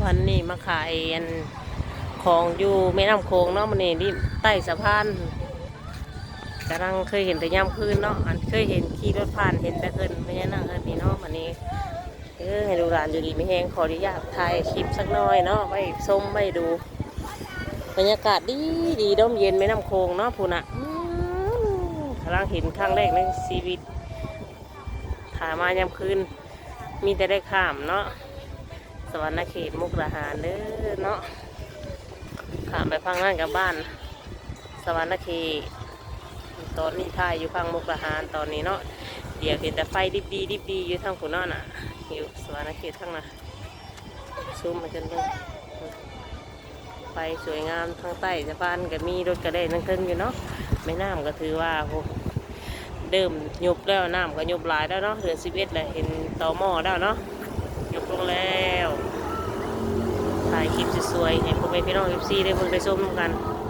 วันนี้มาขายอันของอยู่แม่น้ำโขงเนาะมันนี่ที่ใต้สะพานกำลังเคยเห็นแต่ย่ำคืนเนาะอันเคยเห็นขี่รถผ่านเห็นแต่เอินไม่ใช่นั่งเอินนี่เนาะวันนี้ให้ดูร้านอยู่ดีไม่แห้งขออนุญาตถ่ายคลิปสักหน่อยเนาะไปส้มไปดูบรรยากาศดีดีร่มเย็นแม่น้ำโขงเนาะพูน่ะกำลังเห็นครั้งแรกในชีวิตถ่ายมาย่ำคืนมีแต่ได้ข้ามเนาะสวรรณเขตมุกดาหารเด้อเนาะข้ามไปพังนั่นกับบ้านสวรรณเขตตอนนี้ถ่ายอยู่พังมุกดาหารตอนนี้เนาะเดี๋ยวเห็นแต่ไฟดิบดีดิบดีอยู่ทางขุนนอนน่ะอยู่สวรรณเขตทั้งน่ะซูมมาจนเลยไฟสวยงามทางใต้สะพานก็มีรถกระเด็นนั่งขึ้นอยู่เนาะไม่น้ำก็ถือว่าเดิมยุบแล้วน้ำก็ยุบหลายแล้วเนาะเดือน11เลยเห็นต่อหม้อแล้วเนาะยุบลงแล้วถ่ายคลิปสวยๆให้พ่อแม่พี่น้อง FC ได้เพิ่งได้ชมกัน